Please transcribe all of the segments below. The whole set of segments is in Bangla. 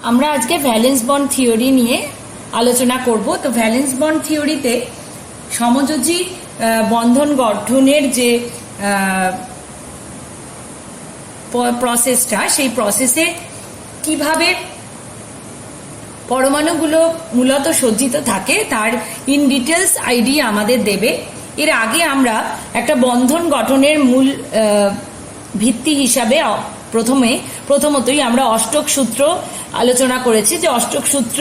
আমরা আজকে ভ্যালেন্স বন্ড থিওরি নিয়ে আলোচনা করব। তো ভ্যালেন্স বন্ড থিওরিতে সমযোজী বন্ধন গঠনের যে প্রসেসটা, সেই প্রসেসে কিভাবে পরমাণুগুলো মূলত সজ্জিত থাকে তার ইন ডিটেলস আইডিয়া আমাদের দেবে। এর আগে আমরা একটা বন্ধন গঠনের মূল ভিত্তি হিসাবে প্রথমতই আমরা অষ্টক সূত্র আলোচনা করেছি, যে অষ্টক সূত্র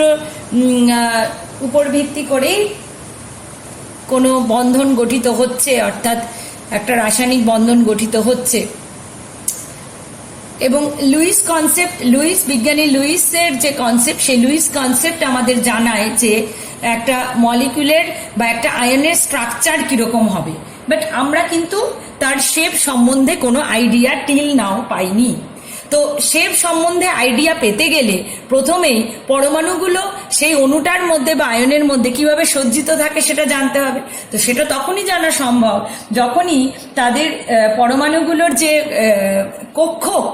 উপর ভিত্তি করেই কোনো বন্ধন গঠিত হচ্ছে, অর্থাৎ একটা রাসায়নিক বন্ধন গঠিত হচ্ছে। এবং বিজ্ঞানী লুইসের যে কনসেপ্ট, সেই লুইস কনসেপ্ট আমাদের জানায় যে একটা মলিকুলের বা একটা আয়নের স্ট্রাকচার কিরকম হবে, বাট আমরা কিন্তু তার শেপ সম্বন্ধে কোনো আইডিয়া টিল নাও পাইনি। তো শেপ সম্বন্ধে আইডিয়া পেতে গেলে প্রথমেই পরমাণুগুলো সেই অণুটার মধ্যে বা আয়নের মধ্যে কিভাবে সজ্জিত থাকে সেটা জানতে হবে। তো সেটা তখনই জানা সম্ভব যখনই তাদের পরমাণুগুলোর যে কক্ষক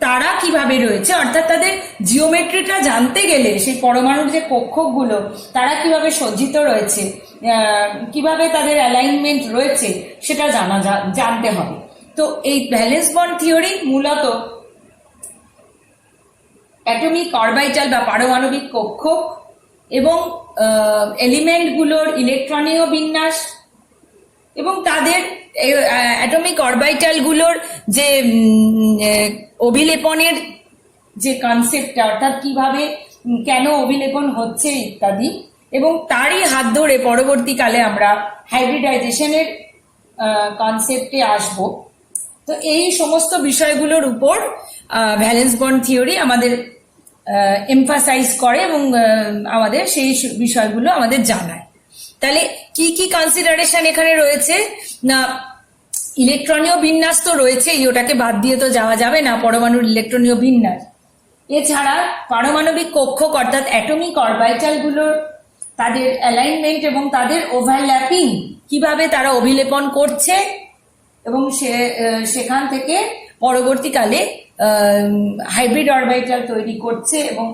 তারা কিভাবে রয়েছে, অর্থাৎ তাদের জিওমেট্রিটা জানতে গেলে সেই পরমাণুর যে কক্ষকগুলো তারা কিভাবে সজ্জিত রয়েছে, কিভাবে তাদের অ্যালাইনমেন্ট রয়েছে সেটা জানতে হবে। তো এই ভ্যালেন্স বন্ড থিওরি মূলত অ্যাটমিক অরবিটাল বা পারমাণবিক কক্ষক এবং এলিমেন্টগুলোর ইলেকট্রনীয় বিন্যাস এবং তাদের অ্যাটমিক অরবিটালগুলোর যে অভিলেপনের যে কনসেপ্টটা, অর্থাৎ কিভাবে কেন অভিলেপন হচ্ছে ইত্যাদি, এবং তারই হাত ধরে পরবর্তীকালে আমরা হাইব্রিডাইজেশনের কনসেপ্টে আসব। তো এই সমস্ত বিষয়গুলোর উপর ভ্যালেন্স বন্ড থিওরি আমাদের এমফাসাইজ করে এবং আমাদের সেই বিষয়গুলো আমাদের জানায়। তাহলে কি কি কনসিডারেশন এখানে রয়েছে না, ইলেকট্রনীয় বিন্যাস তো রয়েছেই, ওটাকে বাদ দিয়ে তো যাওয়া যাবে না, পরমাণুর ইলেকট্রনীয় বিন্যাস। এছাড়া পারমাণবিক কক্ষক অর্থাৎ অ্যাটমিক অরবিটালগুলোর তাদের অ্যালাইনমেন্ট এবং তাদের ওভারল্যাপিং, কিভাবে তারা অভিলেপন করছে এবং সেখান থেকে পরবর্তীকালে হাইব্রিড অরবিটাল তৈরি করছে এবং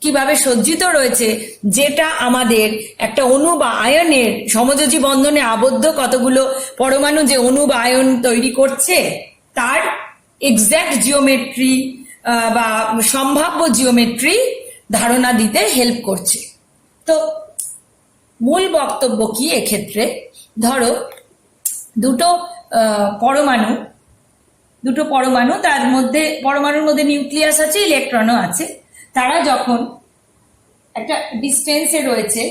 কিভাবে সজ্জিত রয়েছে, যেটা আমাদের একটা অণু বা আয়নের সমযোজী বন্ধনে আবদ্ধ কতগুলো পরমাণু যে অণু বা আয়ন তৈরি করছে তার এক্স্যাক্ট জিওমেট্রি বা সম্ভাব্য জিওমেট্রি ধারণা দিতে হেল্প করছে। তো মূল বক্তব্য কি এক্ষেত্রে, ধরো দুটো পরমাণু তার মধ্যে, পরমাণুর মধ্যে নিউক্লিয়াস আছে, ইলেকট্রনও আছে, তারা যখন একটা ডিস্টেন্সে রয়েছে,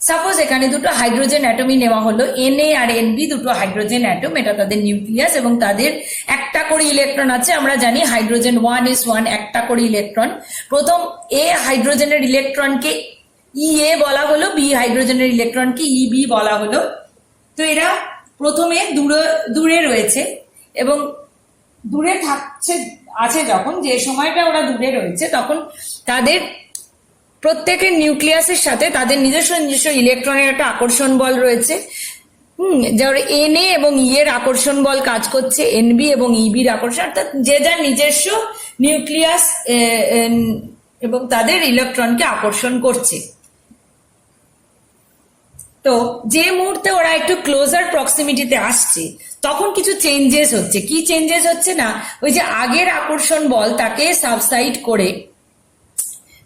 সাপোজ এখানে দুটো হাইড্রোজেন অ্যাটমই নেওয়া হলো, Na আর Nb, দুটো হাইড্রোজেন অ্যাটম, এটা তাদের নিউক্লিয়াস এবং তাদের একটা করে ইলেকট্রন আছে। আমরা জানি হাইড্রোজেন 1s1, একটা করে ইলেকট্রন। প্রথম এ হাইড্রোজেনের ইলেকট্রনকে Ea বলা হলো, বি হাইড্রোজেনের ইলেকট্রনকে Eb বলা হলো। তো এরা প্রথমে দূরে রয়েছে এবং দূরে আছে যখন, যে সময়টা ওরা দূরে রয়েছে, তখন তাদের প্রত্যেকের নিউক্লিয়াসের সাথে তাদের নিজস্ব ইলেকট্রনের একটা আকর্ষণ বল রয়েছে। যার Na এবং E এর আকর্ষণ বল কাজ করছে, Nb এবং Eb এর আকর্ষণ, অর্থাৎ যে যার নিজস্ব নিউক্লিয়াস এবং তাদের ইলেকট্রনকে আকর্ষণ করছে। তো যে মুহূর্তে ওরা একটু ক্লোজার প্রক্সিমিটিতে আসছে তখন কিছু চেঞ্জেস হচ্ছে। কি চেঞ্জেস হচ্ছে না, ওই যে আগের আকর্ষণ বল তাকে সাবসাইড করে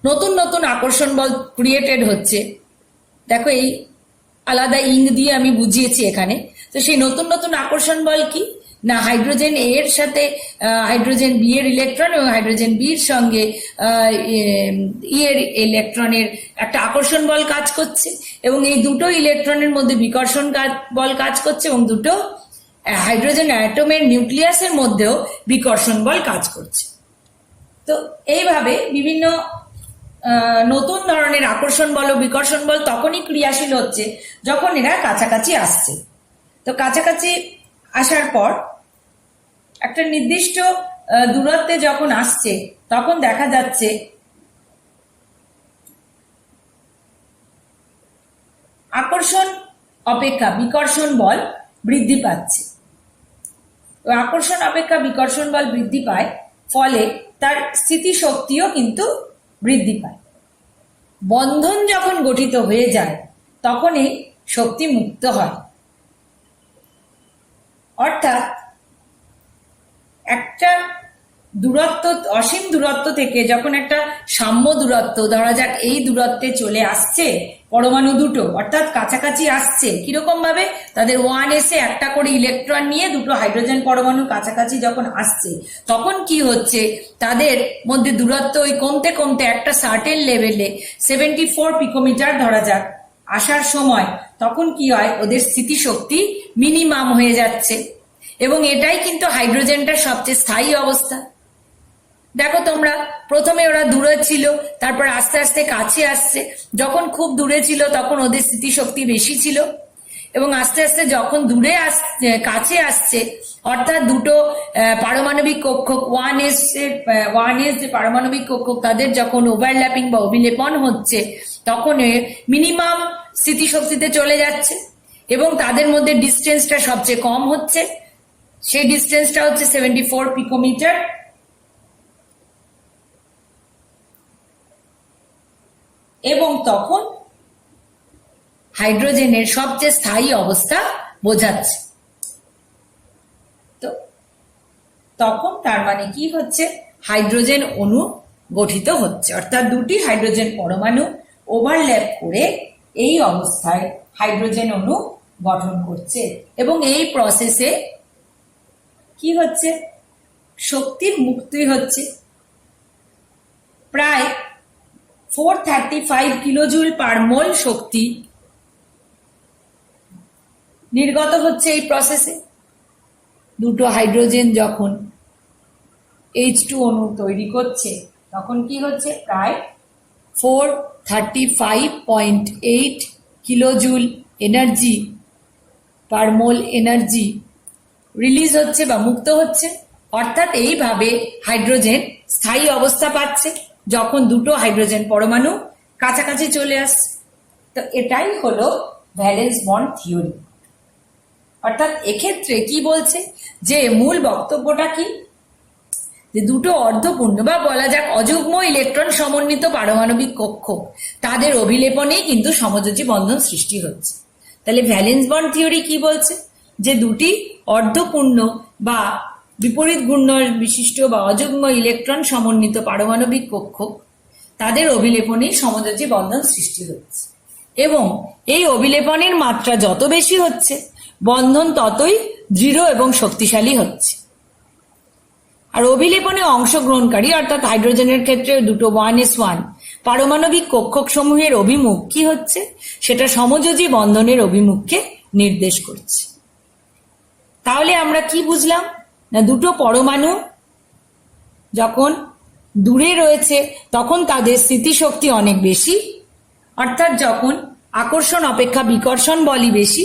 নতুন নতুন আকর্ষণ বল ক্রিয়েটেড হচ্ছে। দেখো এই আলাদা ইঙ্ক দিয়ে আমি বুঝিয়েছি এখানে। তো সেই নতুন নতুন আকর্ষণ বল কি না, হাইড্রোজেন এ এর সাথে হাইড্রোজেন বি এর ইলেকট্রন এবং হাইড্রোজেন বির সঙ্গে ই এর ইলেকট্রনের একটা আকর্ষণ বল কাজ করছে এবং এই দুটো ইলেকট্রনের মধ্যে বিকর্ষণ বল কাজ করছে এবং দুটো হাইড্রোজেন অ্যাটমের নিউক্লিয়াসের মধ্যেও বিকর্ষণ বল কাজ করছে। তো এইভাবে বিভিন্ন নতুন ধরনের আকর্ষণ বল ও বিকর্ষণ বল তখনই ক্রিয়াশীল হচ্ছে যখন এরা কাছাকাছি আসছে। তো কাছাকাছি আসার পর একটা নির্দিষ্ট দূরত্বে যখন আসছে তখন দেখা যাচ্ছে আকর্ষণ অপেক্ষা বিকর্ষণ বল বৃদ্ধি পাচ্ছে। আকর্ষণ অপেক্ষা বিকর্ষণ বল বৃদ্ধি পায়, ফলে তার স্থিতিশক্তিও কিন্তু বৃদ্ধি পায়। বন্ধন যখন গঠিত হয়ে যায় তখন এই শক্তি মুক্ত হয়। অর্থাৎ একটা দূরত্ব, অসীম দূরত্ব থেকে যখন একটা সাম্য দূরত্ব, ধরা যাক এই দূরত্বে চলে আসছে পরমাণু দুটো, অর্থাৎ কাছাকাছি আসছে, কিরকম ভাবে তাদের 1s এ একটা করে ইলেকট্রন নিয়ে দুটো হাইড্রোজেন পরমাণু কাছাকাছি যখন আসছে, তখন কি হচ্ছে, তাদের মধ্যে দূরত্ব ওই কমতে কমতে একটা সার্টেন লেভেলে 74 পিকোমিটার ধরা যাক আসার সময়, তখন কি হয়, ওদের স্থিতিশক্তি মিনিমাম হয়ে যাচ্ছে। এবং এটাই কিন্তু হাইড্রোজেনটার সবচেয়ে স্থায়ী অবস্থা। দেখো তোমরা, প্রথমে ওরা দূরে ছিল, তারপর আস্তে আস্তে কাছে আসছে। যখন খুব দূরে ছিল তখন ওদের স্থিতিশক্তি বেশি ছিল, এবং আস্তে আস্তে যখন দূরে কাছে আসছে, অর্থাৎ দুটো পারমাণবিক কক্ষক 1s যে পারমাণবিক কক্ষক তাদের যখন ওভারল্যাপিং বা অভিলেপন হচ্ছে, তখন মিনিমাম স্থিতিশক্তিতে চলে যাচ্ছে এবং তাদের মধ্যে ডিস্টেন্সটা সবচেয়ে কম হচ্ছে। সেই ডিস্টেন্সটা হচ্ছে 74 পিকোমিটার। এবং তখন হাইড্রোজেনের সবচেয়ে স্থায়ী অবস্থা বোঝাচ্ছে। তো তখন তার মানে কি হচ্ছে, হাইড্রোজেন অণু গঠিত হচ্ছে, অর্থাৎ দুটি হাইড্রোজেন পরমাণু ওভারল্যাপ করে এই অবস্থায় হাইড্রোজেন অণু গঠন করছে। এবং এই প্রসেসে কি হচ্ছে, শক্তির মুক্তি হচ্ছে। প্রায় 435 কিলোজুল পার মোল শক্তি নির্গত হচ্ছে এই প্রসেসে। দুটো হাইড্রোজেন যখন H2 অণু তৈরি করছে, তখন কি হচ্ছে, প্রায় 435.8 কিলোজুল এনার্জি পার মোল এনার্জি রিলিজ হচ্ছে বা মুক্ত হচ্ছে। অর্থাৎ এইভাবে হাইড্রোজেন স্থায়ী অবস্থা পাচ্ছে যখন দুটো হাইড্রোজেন পরমাণু কাছাকাছি চলে আসছে। তো এটাই হলো ভ্যালেন্স বন্ড থিওরি। অর্থাৎ এক্ষেত্রে কি বলছে, যে মূল বক্তব্যটা কি, যে দুটো অর্ধপূর্ণ বা বলা যাক অযুগ্ম ইলেকট্রন সমন্বিত পারমাণবিক কক্ষক তাদের অভিলেপনেই কিন্তু সমযোজী বন্ধন সৃষ্টি হচ্ছে। তাহলে ভ্যালেন্স বন্ড থিওরি কি বলছে, যে দুটি অর্ধপূর্ণ বা বিপরীত ঘূর্ণ বিশিষ্ট বা অযুগ্ম ইলেকট্রন সমন্বিত পারমাণবিক কক্ষক তাদের অভিলেপনেই সমযোজী বন্ধন সৃষ্টি হচ্ছে। এবং এই অভিলেপনের মাত্রা যত বেশি হচ্ছে, বন্ধন ততই দৃঢ় এবং শক্তিশালী হচ্ছে। আর অভিলেপনে অংশগ্রহণকারী অর্থাৎ হাইড্রোজেনের ক্ষেত্রে দুটো 1s1 পারমাণবিক কক্ষক সমূহের অভিমুখ কি হচ্ছে, সেটা সমযোজী বন্ধনের অভিমুখকে নির্দেশ করছে। তাহলে আমরা কি বুঝলাম, না দুটো পরমাণু যখন দূরে রয়েছে তখন তাদের স্থিতিশক্তি অনেক বেশি, অর্থাৎ যখন আকর্ষণ অপেক্ষা বিকর্ষণ বলই বেশি।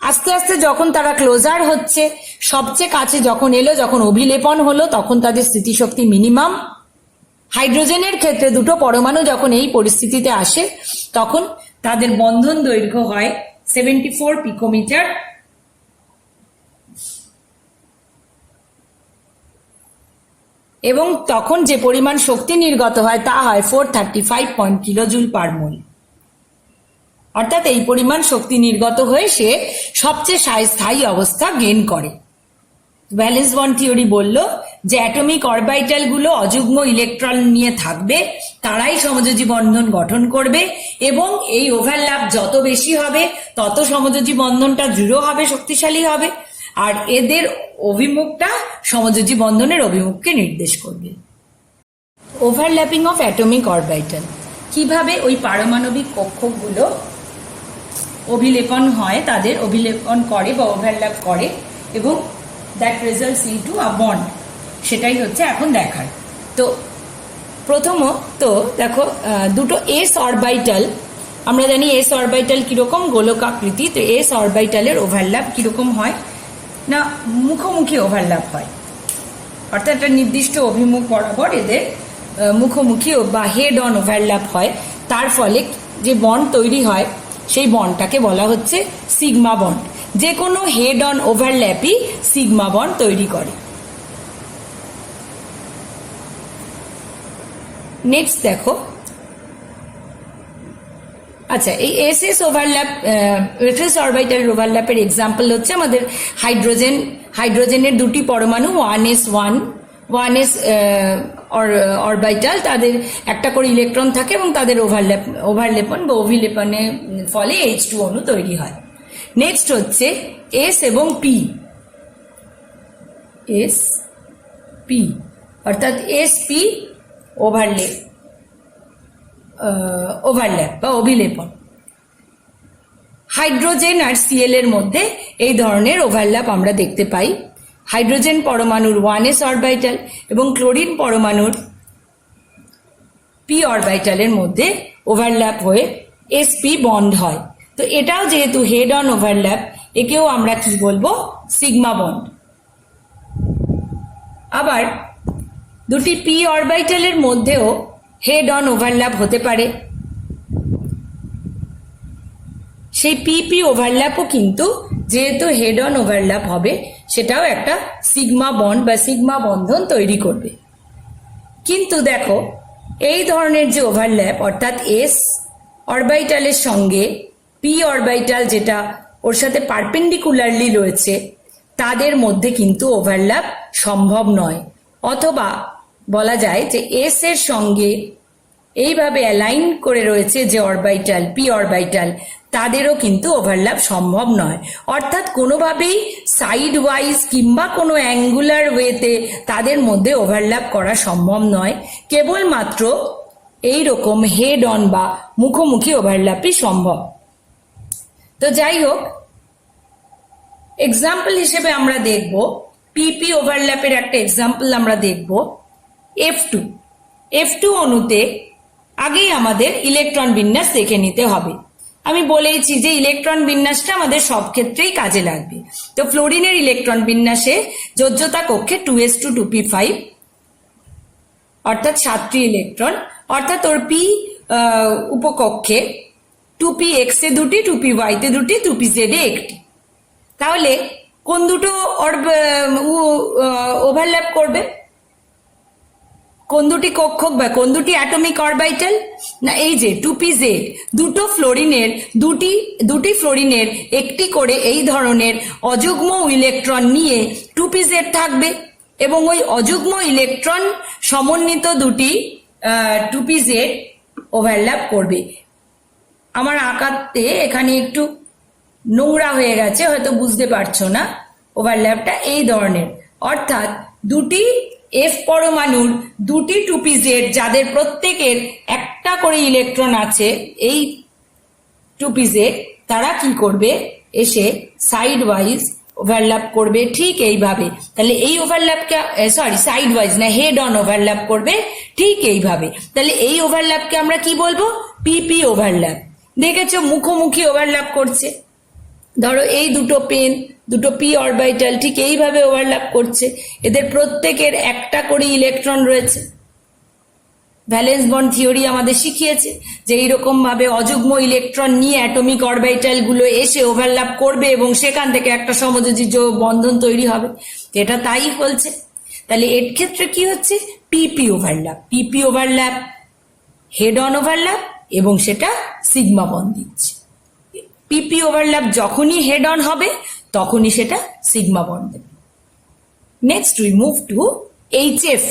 আস্তে আস্তে যখন তারা ক্লোজার হচ্ছে, সবচেয়ে কাছে যখন এলো, যখন অভিলেপন হলো, তখন তাদের স্থিতিশক্তি মিনিমাম। হাইড্রোজেনের ক্ষেত্রে দুটো পরমাণু যখন এই পরিস্থিতিতে আসে, তখন তাদের বন্ধন দৈর্ঘ্য হয় 74 পিকোমিটার। এবং তখন যে পরিমাণ শক্তি নির্গত হয় তা হয় 435 কিলোজুল পার মোল। অর্থাৎ এই পরিমাণ শক্তি নির্গত হয়ে সে সবচেয়ে স্থায়ী অবস্থা গেইন করে। ভ্যালেন্স বন্ড থিওরি বলল যে অ্যাটমিক অরবিটাল গুলো অযুগ্ম ইলেকট্রন নিয়ে থাকবে, তারাই সমযোজী বন্ধন গঠন করবে, এবং এই ওভারল্যাপ যত বেশি হবে তত সমযোজী বন্ধনটা দৃঢ় হবে, শক্তিশালী হবে, আর এদের অভিমুখটা সমযোজী বন্ধনের অভিমুখকে নির্দেশ করবে। ওভারল্যাপিং অফ অ্যাটমিক অরবিটাল, কিভাবে ওই পারমাণবিক কক্ষকগুলো অভিলেপন হয়, তাদের অভিলেপন করে বা ওভারল্যাপ করে, এবং that results into a bond, সেটাই হচ্ছে এখন দেখার। তো প্রথমত দেখো, দুটো এস অরবিটাল, আমরা জানি এস অরবিটাল কিরকম, গোলকাকৃতি। তো এস অরবিটালের ওভারল্যাপ কিরকম হয় না, মুখোমুখি ওভারল্যাপ হয়, অর্থাৎ একটা নির্দিষ্ট অভিমুখ বরাবর এদের মুখোমুখি বা হেড অন ওভারল্যাপ হয়। তার ফলে যে বন্ড তৈরি হয় সেই বন্ডটাকে বলা হচ্ছে সিগমা বন্ড। যে কোনো হেড অন ওভারল্যাপই সিগমা বন্ড তৈরি করে। নেক্সট দেখো, আচ্ছা এই S S overlap, S orbital ওভারল্যাপের এক্সাম্পল হচ্ছে আমাদের হাইড্রোজেনের দুটি পরমাণু 1s অরবিটাল, তাদের একটা করে ইলেকট্রন থাকে এবং তাদের ওভারলেপন বা অভিলেপনের ফলে H2 অণু তৈরি হয়। নেক্সট হচ্ছে এস এবং পি, অর্থাৎ sp ওভারল্যাপ বা অভিলেপন। হাইড্রোজেন আর Cl এর মধ্যে এই ধরনের ওভারল্যাপ আমরা দেখতে পাই। হাইড্রোজেন পরমাণুর 1s অরবিটাল এবং ক্লোরিন পরমাণুর p অরবিটালের মধ্যে ওভারল্যাপ হয়ে sp বন্ড হয়। তো এটাও যেহেতু হেড অন ওভারল্যাপ, একেও আমরা কি বলবো, সিগমা বন্ড। আবার দুটি p অরবিটালের মধ্যেও হেড অন ওভারল্যাপ হতে পারে। সেই p ওভারল্যাপও কিন্তু যেহেতু হেড অন ওভারল্যাপ হবে, সেটাও একটা সিগমা বন্ড বা সিগমা বন্ধন তৈরি করবে। কিন্তু দেখো, এই ধরনের যে ওভারল্যাপ, অর্থাৎ এস অরবিটালের সঙ্গে পি অরবিটাল যেটা ওর সাথে পারপেন্ডিকুলারলি রয়েছে, তাদের মধ্যে কিন্তু ওভারল্যাপ সম্ভব নয়। অথবা বলা যায় যে এস এর সঙ্গে এইভাবে অ্যালাইন করে রয়েছে যে অরবিটাল, পি অরবিটাল, তাদেরও কিন্তু ওভারল্যাপ সম্ভব নয়। অর্থাৎ কোনোভাবেই সাইড ওয়াইজ কিংবা কোনো অ্যাঙ্গুলার ওয়েতে তাদের মধ্যে ওভারল্যাপ করা সম্ভব নয়। কেবলমাত্র এইরকম হেড অন বা মুখোমুখি ওভারল্যাপই সম্ভব। তো যাই হোক, এক্সাম্পল হিসেবে আমরা দেখব পিপি ওভারল্যাপের একটা এক্সাম্পল আমরা দেখব F2 অণুতে আগেই আমাদের ইলেকট্রন বিন্যাস দেখে নিতে হবে। আমি বলেইছি যে ইলেকট্রন বিন্যাসটা আমাদের সব ক্ষেত্রেই কাজে লাগবে। তো ফ্লোরিনের ইলেকট্রন বিন্যাসে যোজ্যতা কক্ষে 2s2 2p5, অর্থাৎ 7টি ইলেকট্রন, অর্থাৎ ওর পি উপকক্ষে 2px এ দুটি, 2py তে দুটি, 2pz এ একটি। তাহলে কোন দুটো ওভারল্যাপ করবে? কোন দুটি কক্ষক বা কোন দুটি অ্যাটমিক অরবিটাল? না, এই যে 2pz, দুটি ফ্লোরিনের একটি করে এই ধরনের অযুগ্ম ইলেকট্রন নিয়ে 2pz থাকবে এবং ওই অযুগ্ম ইলেকট্রন সমন্বিত দুটি 2pz ওভারল্যাপ করবে। আমার আঁকাতে এখানে একটু নোংরা হয়ে গেছে, হয়তো বুঝতে পারছো না। ওভারল্যাপটা এই ধরনের, অর্থাৎ দুটি এফ পরমাণুর দুটি 2pz যাদের প্রত্যেকের একটা করে ইলেকট্রন আছে, এই 2pz তারা কি করবে, এসে সাইড ওয়াইজ ওভারল্যাপ করবে ঠিক এইভাবে। তাহলে এই ওভারল্যাপকে, সাইড ওয়াইজ না, হেড অন ওভারল্যাপ করবে ঠিক এইভাবে। তাহলে এই ওভারল্যাপকে আমরা কি বলবো? পিপি ওভারল্যাপ। দেখেছো, মুখোমুখি ওভারল্যাপ করছে। ধরো এই দুটো পি অরবিটাল ঠিক এইভাবে ওভারল্যাপ করছে, এদের প্রত্যেকের একটা করে ইলেকট্রন রয়েছে। ভ্যালেন্স বন্ড থিওরি আমাদের শিখিয়েছে যে এইরকম ভাবে অযুগ্ম ইলেকট্রন নিয়ে অ্যাটমিক অরবিটাল গুলো এসে ওভারল্যাপ করবে এবং সেখান থেকে একটা সমযোজী বন্ধন তৈরি হবে। এটা তাই বলছে। তাহলে এর ক্ষেত্রে কি হচ্ছে? পিপি ওভারল্যাপ, হেড অন ওভারল্যাপ, এবং সেটা সিগমা বন্ড দিচ্ছে। পিপি ওভারল্যাপ যখনই হেড অন হবে তখনই সেটা সিগমা বন্ড দেবে। Next we move to HF।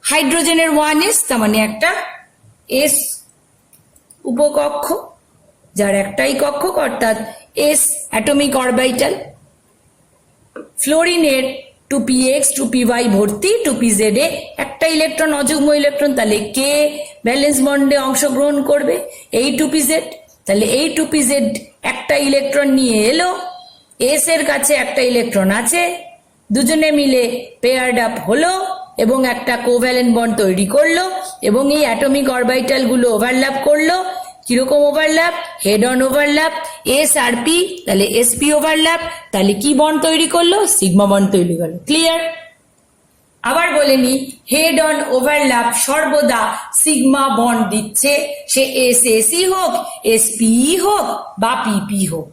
হাইড্রোজেনের 1s, তার মানে একটা এস উপকক্ষ যার একটাই কক্ষক, অর্থাৎ S atomic orbital. ফ্লোরিনের 2px 2py ভর্তি, 2pz এ একটা ইলেকট্রন অযুগ্ম ইলেকট্রন, তাহলে কে ভ্যালেন্স বন্ডে অংশগ্রহণ করবে? এই 2pz। তাহলে এই 2pz একটা ইলেকট্রন নিয়ে এলো, এস এর কাছে একটা ইলেকট্রন আছে, দুজনে মিলে পেয়ার্ড আপ হলো এবং একটা কোভ্যালেন্ট বন্ড তৈরি করলো এবং এই অ্যাটমিক অরবিটাল গুলো ওভারল্যাপ করলো। কিরকম overlap? Head on overlap, S আর পি, তাহলে এসপি ওভারল্যাপ। তাহলে কি বন্ড তৈরি করলো? সিগমা বন্ড তৈরি করলো। ক্লিয়ার? আবার বলে নি, হেড অন ওভারল্যাপ সর্বদা সিগমা বন্ড দিচ্ছে, সে এসএসই হোক, এসপিই হোক বা পিপি হোক।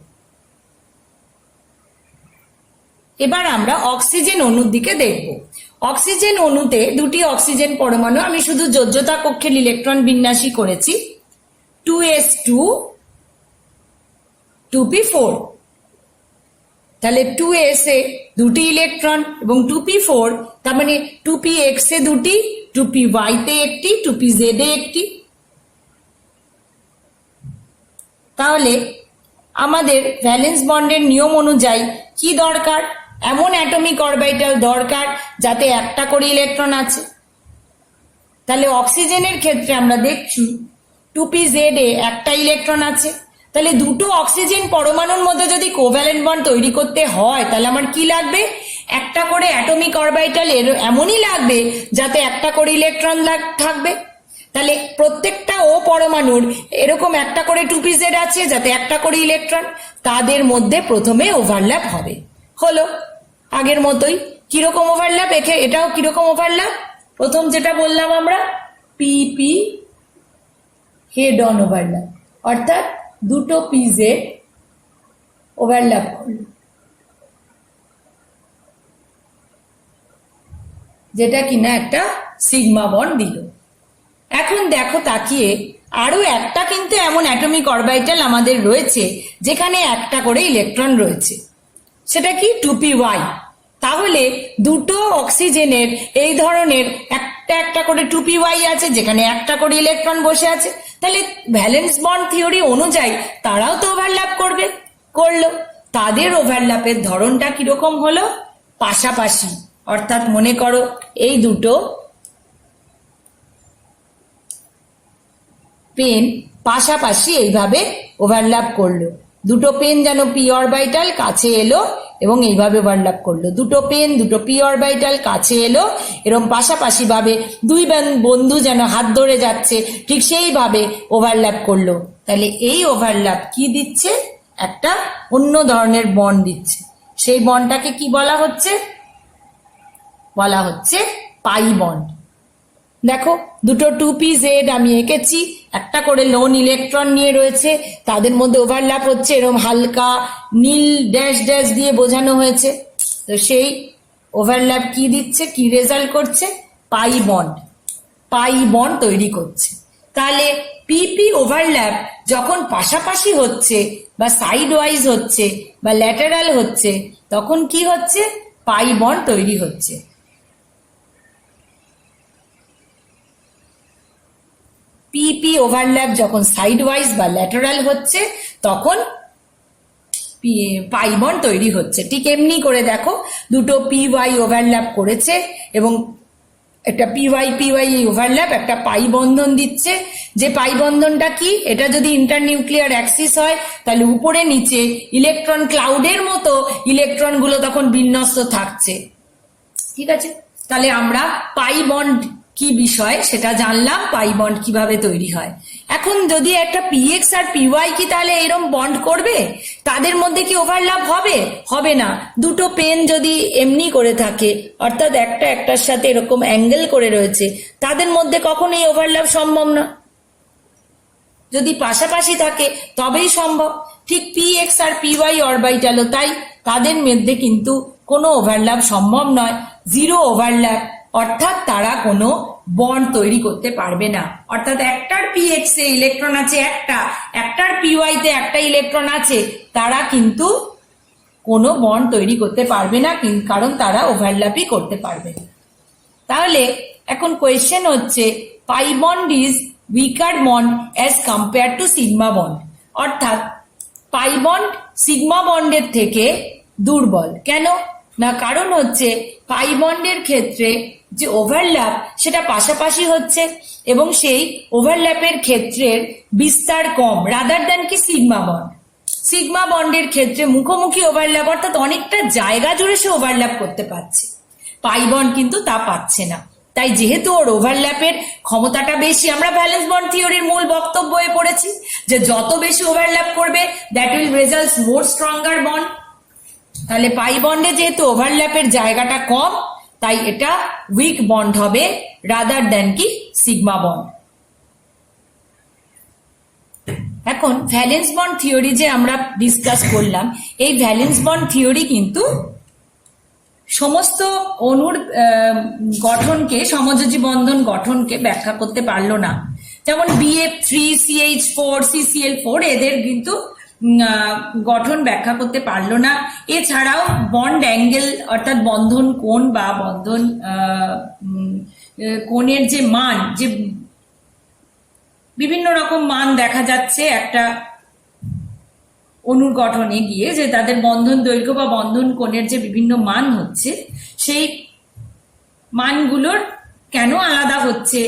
এবার আমরা অক্সিজেন অণুর দিকে দেখব। অক্সিজেন অণুতে দুটি অক্সিজেন পরমাণু, আমি শুধু যোজ্যতা কক্ষের ইলেকট্রন বিন্যাসই করেছি, 2s2 2p4। তাহলে 2s এ দুটি ইলেকট্রন এবং 2p4, তার মানে 2px এ দুটি, 2py তে একটি, 2pz এ একটি। তাহলে আমাদের ভ্যালেন্স বন্ডের নিয়ম অনুযায়ী কি দরকার? এমন অ্যাটমিক অরবিটাল দরকার যাতে একটা করে ইলেকট্রন আছে। তাহলে অক্সিজেনের ক্ষেত্রে আমরা দেখছি 2pz এ একটা ইলেকট্রন আছে। তাহলে দুটো অক্সিজেন পরমাণুর মধ্যে যদি কোভ্যালেন্ট বন্ড তৈরি করতে হয় তাহলে আমার কি লাগবে? একটা করে অ্যাটমিক অরবিটাল এমনই লাগবে যাতে একটা করে ইলেকট্রন থাকবে। তাহলে প্রত্যেকটা ও পরমাণুর এরকম একটা করে 2pz আছে যাতে একটা করে ইলেকট্রন, তাদের মধ্যে প্রথমে ওভারল্যাপ হবে। হলো আগের মতোই। কিরকম ওভারল্যাপ? এটাও কিরকম ওভারল্যাপ? প্রথম যেটা বললাম আমরা, পিপি হেড অন ওভারল্যাপ, অর্থাৎ দুটো pz ওভারল্যাপ করলো, যেটা কিনা একটা সিগমা বন্ড দিল। এখন দেখো তাকিয়ে, আরো একটা কিন্তু এমন অ্যাটমিক অরবিটাল আমাদের রয়েছে যেখানে একটা করে ইলেকট্রন রয়েছে, সেটা কি? 2py। তাহলে দুটো অক্সিজেনের এই ধরনের একটা একটা করে 2py আছে যেখানে একটা করে ইলেকট্রন বসে আছে। তাহলে ভ্যালেন্স বন্ড থিওরি অনুযায়ী তারাও তো ওভারল্যাপ করলো। তাদের ওভারল্যাপের ধরনটা কিরকম হলো? পাশাপাশি। অর্থাৎ মনে করো এই দুটো পেন পাশাপাশি এইভাবে ওভারল্যাপ করলো। দুটো পেন যেন পি অরবিটাল কাছে এলো এবং এইভাবে ওভারল্যাপ করলো। দুটো পেন দুটো পি অরবিটাল কাছে এলো, এরকম পাশাপাশি ভাবে দুই বন্ধু যেন হাত ধরে যাচ্ছে ঠিক সেইভাবে ওভারল্যাপ করলো। তাহলে এই ওভারল্যাপ কি দিচ্ছে? একটা অন্য ধরনের বন্ড দিচ্ছে। সেই বন্ডটাকে কি বলা হচ্ছে? বলা হচ্ছে পাই বন্ড। দেখো দুটো 2pz আমি এঁকেছি, একটা করে লোন ইলেকট্রন নিয়ে রয়েছে, তাদের মধ্যে ওভারল্যাপ হচ্ছে, এরকম হালকা নীল ড্যাশ ড্যাশ দিয়ে বোঝানো হয়েছে। তো সেই ওভারল্যাপ কি দিচ্ছে, কি রেজাল্ট করছে? Pi bond. পাই বন্ড তৈরি করছে। তাহলে পিপি ওভারল্যাপ যখন পাশাপাশি হচ্ছে বা সাইড ওয়াইজ হচ্ছে বা ল্যাটারাল হচ্ছে, তখন কি হচ্ছে? পাই বন্ড তৈরি হচ্ছে। পিপি ওভারল্যাপ যখন সাইড ওয়াইজ বা ল্যাটারাল হচ্ছে তখন পাই বন্ড তৈরি হচ্ছে। ঠিক এমনি করে দেখো দুটো পিওয়াই ওভারল্যাপ করেছে এবং একটা পিওয়াই এই ওভারল্যাপ একটা পাই বন্ধন দিচ্ছে। যে পাই বন্ধনটা কি? এটা যদি ইন্টারনিউক্লিয়ার অ্যাক্সিস হয় তাহলে উপরে নিচে ইলেকট্রন ক্লাউডের মতো ইলেকট্রন গুলো তখন বিন্যস্ত থাকছে। ঠিক আছে, তাহলে আমরা পাই বন্ড কি বিষয় সেটা জানলাম, পাই বন্ড কিভাবে তৈরি হয়। এখন যদি একটা পিএক্স আর পিওয়াই কি তাহলে এরকম বন্ড করবে? তাদের মধ্যে কি ওভারল্যাপ হবে? হবে না। দুটো পেন যদি এমনি করে থাকে, অর্থাৎ একটা একটার সাথে এরকম অ্যাঙ্গেল করে রয়েছে, তাদের মধ্যে কখনোই ওভারল্যাপ সম্ভব না। যদি পাশাপাশি থাকে তবেই সম্ভব। ঠিক পিএক্স আর পিওয়াই অরবিটালও তাই, তাদের মধ্যে কিন্তু কোনো ওভারল্যাপ সম্ভব নয়, জিরো ওভারল্যাপ, অর্থাৎ তারা কোনো বন্ড তৈরি করতে পারবে না। অর্থাৎ একটার পিএক্স এ ইলেকট্রন আছে একটার পিওয়াই তে একটা ইলেকট্রন আছে, তারা কিন্তু কোনো বন্ড তৈরি করতে পারবে না, কারণ তারা ওভারল্যাপই করতে পারবে না। তাহলে এখন কোয়েশ্চেন হচ্ছে, pi bond is weaker bond as compare to sigma bond, অর্থাৎ পাই বন্ড সিগমা বন্ডের থেকে দুর্বল। কেন না? কারণ হচ্ছে পাই বন্ডের ক্ষেত্রে যে ওভারল্যাপ সেটা পাশাপাশি হচ্ছে এবং সেই ওভারল্যাপের ক্ষেত্রের বিস্তার কম, রাদার দ্যান কি সিগমা বন্ড। সিগমা বন্ডের ক্ষেত্রে মুখোমুখি ওভারল্যাপ, অর্থাৎ অনেকটা জায়গা জুড়ে সে ওভারল্যাপ করতে পারছে, পাই বন্ড কিন্তু তা পাচ্ছে না। তাই যেহেতু ওর ওভারল্যাপের ক্ষমতাটা বেশি, আমরা ভ্যালেন্স বন্ড থিওরির মূল বক্তব্য পড়েছি যে যত বেশি ওভারল্যাপ করবে that will result more stronger bond. তাহলে পাই বন্ডে যেহেতু ওভারল্যাপের জায়গাটা কম, তাই এটা উইক বন্ড হবে রাদার দ্যান কি সিগমা বন্ড। এখন ভ্যালেন্স বন্ড থিওরি যে আমরা ডিসকাস করলাম, এই ভ্যালেন্স বন্ড থিওরি কিন্তু সমস্ত অণুর গঠনকে, সমযোজী বন্ধন গঠনকে ব্যাখ্যা করতে পারলো না। যেমন BF3, CH4, CCl4 এদের কিন্তু গঠন ব্যাখ্যা করতে পারলো না। এছাড়াও বন্ড অ্যাঙ্গেল অর্থাৎ বন্ধন কোণ বা বন্ধন কোণের যে মান, যে বিভিন্ন রকম মান দেখা যাচ্ছে একটা অণুর গঠনে গিয়ে, যে তাদের বন্ধন দৈর্ঘ্য বা বন্ধন কোণের যে বিভিন্ন মান হচ্ছে, সেই মানগুলোর কেন আলাদা হচ্ছে,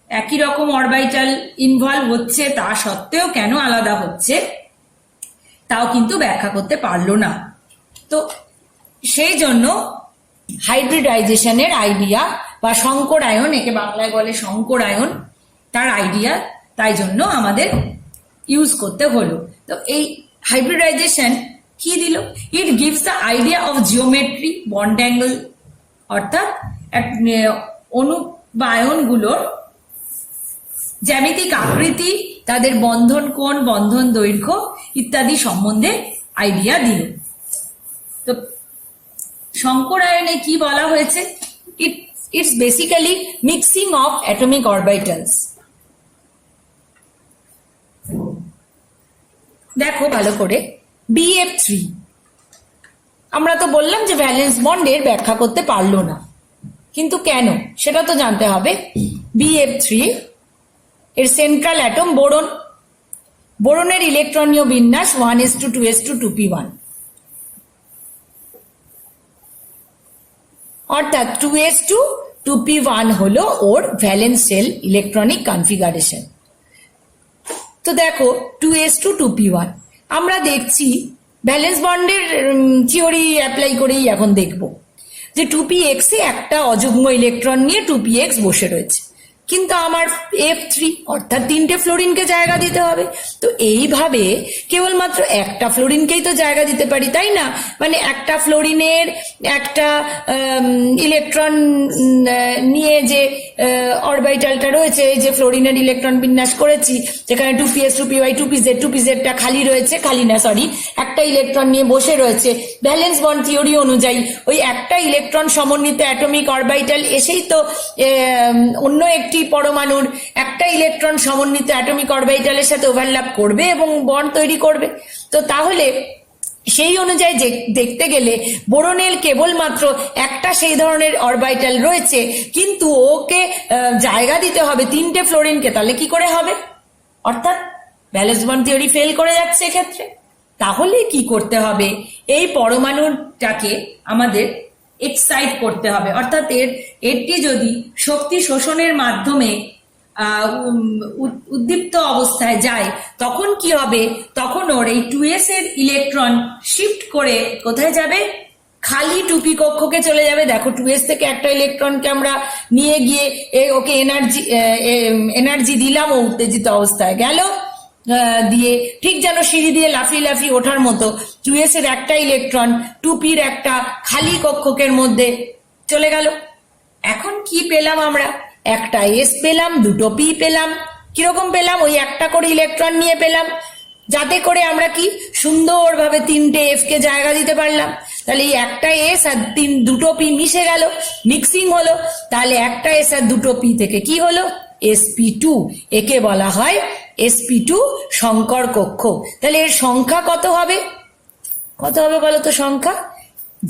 একই রকম অরবিটাল ইনভলভ হচ্ছে তা সত্ত্বেও কেন আলাদা হচ্ছে, তাও কিন্তু ব্যাখ্যা করতে পারলো না। তো সেই জন্য হাইব্রিডাইজেশনের আইডিয়া বা সংকরায়ন, একে বাংলায় বলে সংকরায়ন, তার আইডিয়া তাই জন্য আমাদের ইউজ করতে হলো। তো এই হাইব্রিডাইজেশন কি দিল? It gives the idea of geometry, bond angle, অর্থাৎ অণু বা আয়নগুলোর জ্যামিতিক আকৃতি, তাদের বন্ধন কোণ, বন্ধন দৈর্ঘ্য ইত্যাদি সম্বন্ধে আইডিয়া দিল। তো সংকরায়নে কি বলা হয়েছে? It's basically mixing of atomic orbitals. দেখো ভালো করে, BF3 আমরা তো বললাম যে ভ্যালেন্স বন্ডের ব্যাখ্যা করতে পারলো না, কিন্তু কেন সেটা তো জানতে হবে। BF3 এর সেন্ট্রাল অ্যাটম বোরন, বোরনের ইলেকট্রনীয় বিন্যাস 1:2:2p1, অর্থাৎ 2:2p1 হলো ওর ভ্যালেন্স শেল ইলেকট্রনিক কনফিগারেশন। তো দেখো 2:2p1 আমরা দেখছি ভ্যালেন্স বন্ডের থিওরি অ্যাপ্লাই করেই এখন দেখব যে 2px এ একটা অযুগ্ম ইলেকট্রন নিয়ে 2px বসে রয়েছে, কিন্তু আমার F3 অর্থাৎ 3টে ফ্লোরিনকে জায়গা দিতে হবে। তো এইভাবে কেবলমাত্র একটা ফ্লোরিনকেই তো জায়গা দিতে পারি, তাই না? মানে একটা ফ্লোরিনের একটা ইলেকট্রন নিয়ে যে অরবিটালটা রয়েছে, যে ফ্লোরিনের ইলেকট্রন বিন্যাস করেছি, যেখানে 2ps 2py 2pz 2pzটা খালি রয়েছে, খালি না সরি, একটা ইলেকট্রন নিয়ে বসে রয়েছে। ভ্যালেন্স বন্ড থিওরি অনুযায়ী ওই একটা ইলেকট্রন সমন্বিত অ্যাটমিক অরবিটাল এসেই তো অন্য একটি পরমাণুর একটা ইলেকট্রন সমন্বিত অ্যাটমিক অরবিটালের সাথে ওভারল্যাপ করবে এবং বন্ড তৈরি করবে। তো তাহলে সেই অনুযায়ী দেখতে গেলে বোরনের কেবলমাত্র একটা সেই ধরনের অরবিটাল রয়েছে, কিন্তু ওকে জায়গা দিতে হবে 3টে ফ্লোরিনকে, তাহলে কি করে হবে? অর্থাৎ ভ্যালেন্স বন্ড থিওরি ফেল করে যাচ্ছে এক্ষেত্রে। তাহলে কি করতে হবে? এই পরমাণুটাকে আমাদের এক্সাইট করতে হবে, অর্থাৎ এটি যদি শক্তি শোষণের মাধ্যমে উদ্দীপ্ত অবস্থায় যায়, তখন কি হবে? তখন ওর এই 2s এর ইলেকট্রন শিফট করে কোথায় যাবে? খালি 2p কক্ষকে চলে যাবে। দেখো 2s থেকে একটা ইলেকট্রনকে আমরা নিয়ে গিয়ে ওকে এনার্জি দিলাম, ও উত্তেজিত অবস্থায় গেল, দিয়ে ঠিক যেন সিঁড়ি দিয়ে লাফিয়ে লাফিয়ে ওঠার মতো 2s এর একটা ইলেকট্রন 2pর একটা খালি কক্ষকের মধ্যে চলে গেল। এখন কি পেলাম আমরা? একটা s পেলাম, দুটো p পেলাম। কিরকম পেলাম? ওই একটা করে ইলেকট্রন নিয়ে পেলাম, যাতে করে আমরা কি সুন্দরভাবে 3টে f কে জায়গা দিতে পারলাম। তাহলে এই একটা s আর দুটো p মিশে গেল, মিক্সিং হলো। তাহলে একটা s আর দুটো p থেকে কি হলো? sp2। একে বলা হয় sp2 সংকর কক্ষ। তাহলে এর সংখ্যা কত হবে? কত হবে বলো তো সংখ্যা?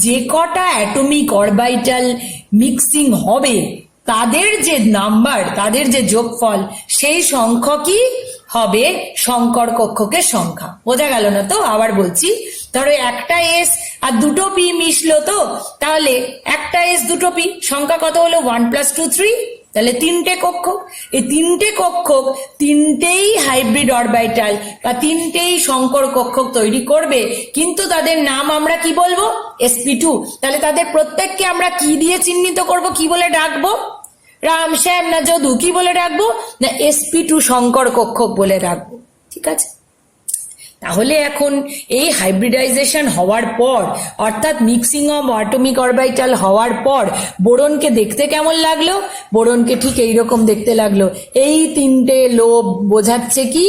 যে কটা অ্যাটমিক অরবিটাল মিক্সিং হবে তাদের যে নাম্বার, তাদের যে যোগফল, সেই সংখ্যা কি হবে? সংকর কক্ষকের সংখ্যা। বোঝা গেল না তো? আবার বলছি, ধরো একটা s আর দুটো p মিশলো, তো তাহলে একটা s দুটো p সংখ্যা কত হলো? 1 + 2 3। তাহলে 3টে কক্ষক, এই 3টে কক্ষক 3টেই হাইব্রিড অরবিটাল বা 3টেই সংকর কক্ষক তৈরি করবে, কিন্তু তাদের নাম আমরা কি বলবো? sp2। তাহলে তাদের প্রত্যেককে আমরা কি দিয়ে চিহ্নিত করব? কি বলে ডাকবো? রাম, শ্যাম না যদু, কি বলে ডাকবো? না sp2 সংকর কক্ষক বলে ডাকবো। ঠিক আছে? তাহলে এখন এই হাইব্রিডাইজেশন হওয়ার পর অর্থাৎ মিক্সিং অফ অ্যাটমিক অরবিটাল হওয়ার পর বোরনকে দেখতে কেমন লাগলো? বোরনকে ঠিক এইরকম দেখতে লাগলো। এই তিনটে লোব বোঝাচ্ছে কি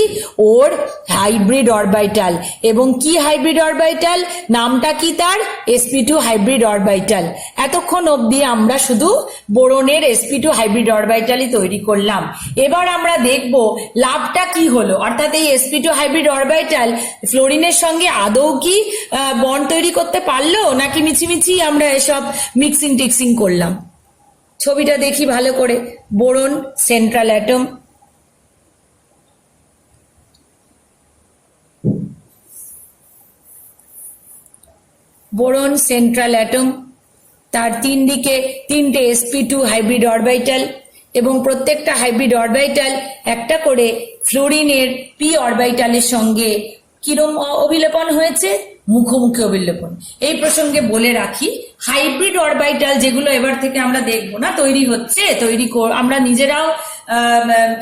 ওর হাইব্রিড অরবিটাল। এবং কি হাইব্রিড অরবিটাল? নামটা কি তার? sp2 hybrid orbital. এতক্ষণ অবধি আমরা শুধু বোরনের sp2 হাইব্রিড অরবিটালই তৈরি করলাম। এবার আমরা দেখব লাভটা কি হলো, অর্থাৎ এই sp2 হাইব্রিড অরবিটাল ফ্লোরিনের সঙ্গে আদৌ কি বন্ড তৈরি করতে পারলো, নাকি মিছিমিছি আমরা এসব মিক্সিং টিক্সিং করলাম। ছবিটা দেখি ভালো করে। Boron central atom, boron central atom, তার তিন দিকে তিনটে sp2 হাইব্রিড অরবিটাল এবং প্রত্যেকটা হাইব্রিড অরবিটাল একটা করে ফ্লোরিনের পি অরবিটালের সঙ্গে কিরম অভিলেপন হয়েছে? মুখোমুখি অভিলেপন। এই প্রসঙ্গে বলে রাখি, হাইব্রিড অরবিটাল যেগুলো এবার থেকে আমরা দেখবো না তৈরি হচ্ছে, আমরা নিজেরাও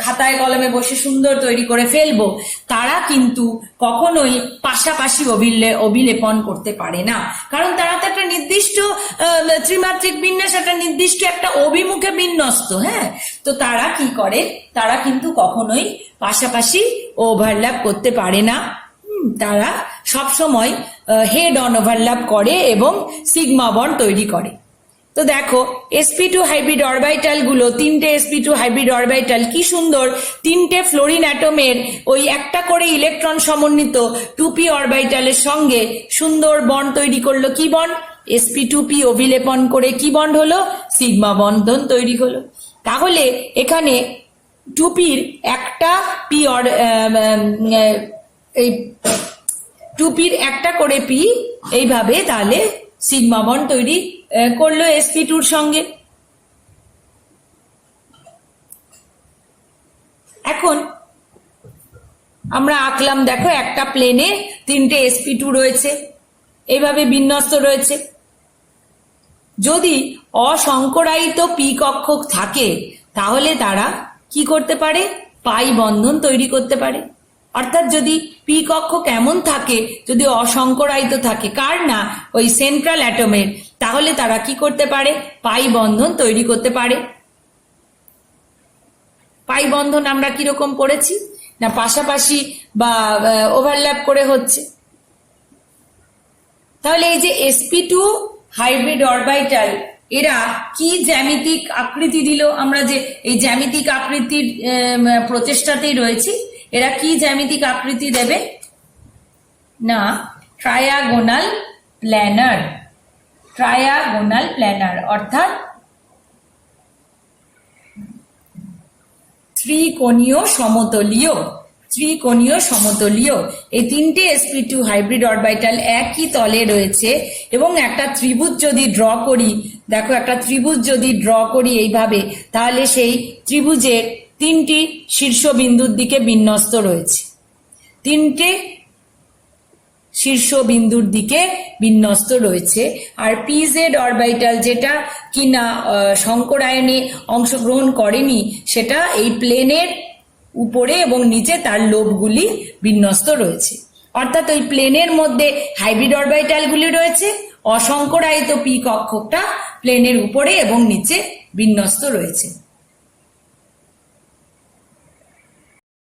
খাতায় কলমে বসে সুন্দর তৈরি করে ফেলবো, তারা কিন্তু কখনোই পাশাপাশি অভিলেপন করতে পারে না। কারণ তারা তো একটা নির্দিষ্ট ত্রিমাত্রিক বিন্যাস, একটা নির্দিষ্ট একটা অভিমুখে বিন্যস্ত। হ্যাঁ, তো তারা কি করে? তারা কিন্তু কখনোই পাশাপাশি ওভারল্যাপ করতে পারে না। তারা সবসময় হেড অন ওভারল্যাপ করে এবং সিগমা বন্ড তৈরি করে। তো দেখো sp2 হাইব্রিড অরবিটাল গুলো, তিনটে sp2 হাইব্রিড অরবিটাল কি সুন্দর তিনটে ফ্লোরিন অ্যাটমের ওই একটা করে ইলেকট্রন সমন্বিত 2p অরবিটালের সঙ্গে সুন্দর বন্ড তৈরি করলো। কি বন্ড? sp2p অভিলেপন করে কি বন্ড হলো? সিগমা বন্ধন তৈরি হলো। তাহলে এখানে 2pর একটা পি এই 2pর একটা করে পি এইভাবে তাহলে সিগমা বন্ড তৈরি করলো sp2র সঙ্গে। এখন আমরা আঁকলাম, দেখো একটা প্লেনে তিনটে sp2 রয়েছে, এইভাবে বিন্যস্ত রয়েছে। যদি অসংকরায়িত পি কক্ষক থাকে তাহলে তারা কি করতে পারে? পাই বন্ধন তৈরি করতে পারে। অর্থাৎ যদি পি কক্ষক এমন থাকে, যদি অসংকরায়িত থাকে, কার না? ওই সেন্ট্রাল অ্যাটমের, তাহলে তারা কি করতে পারে? পাই বন্ধন তৈরি করতে পারে। পাই বন্ধন আমরা কিরকম পড়েছি না, পাশাপাশি বা ওভারল্যাপ করে হচ্ছে। তাহলে এই যে sp2 হাইব্রিড অরবিটাল এরা কি জ্যামিতিক আকৃতি দিল? আমরা যে এই জ্যামিতিক আকৃতির প্রচেষ্টাতেই রয়েছি, এরা কি জ্যামিতিক আকৃতি দেবে না? ট্রায়াগোনাল প্ল্যানার। ট্রায়াগোনাল প্ল্যানার অর্থাৎ ত্রিকোণীয় সমতলীয়। ত্রিকোণীয় সমতলীয়। এই তিনটে sp2 হাইব্রিড অরবিটাল একই তলে রয়েছে এবং একটা ত্রিভুজ যদি ড্র করি, দেখো একটা ত্রিভুজ যদি ড্র করি এইভাবে, তাহলে সেই ত্রিভুজের তিনটি শীর্ষবিন্দুর দিকে বিন্যস্ত রয়েছে। তিনটে শীর্ষবিন্দুর দিকে বিন্যস্ত রয়েছে। আর পিজেড অরবিটাল যেটা কিনা সংকরায়নে অংশগ্রহণ করেনি, সেটা এই প্লেনের উপরে এবং নিচে তার লোবগুলি বিন্যস্ত রয়েছে। অর্থাৎ ওই প্লেনের মধ্যে হাইব্রিড অরবিটালগুলি রয়েছে, অসংকরায়িত পি কক্ষকটা প্লেনের উপরে এবং নিচে বিন্যস্ত রয়েছে।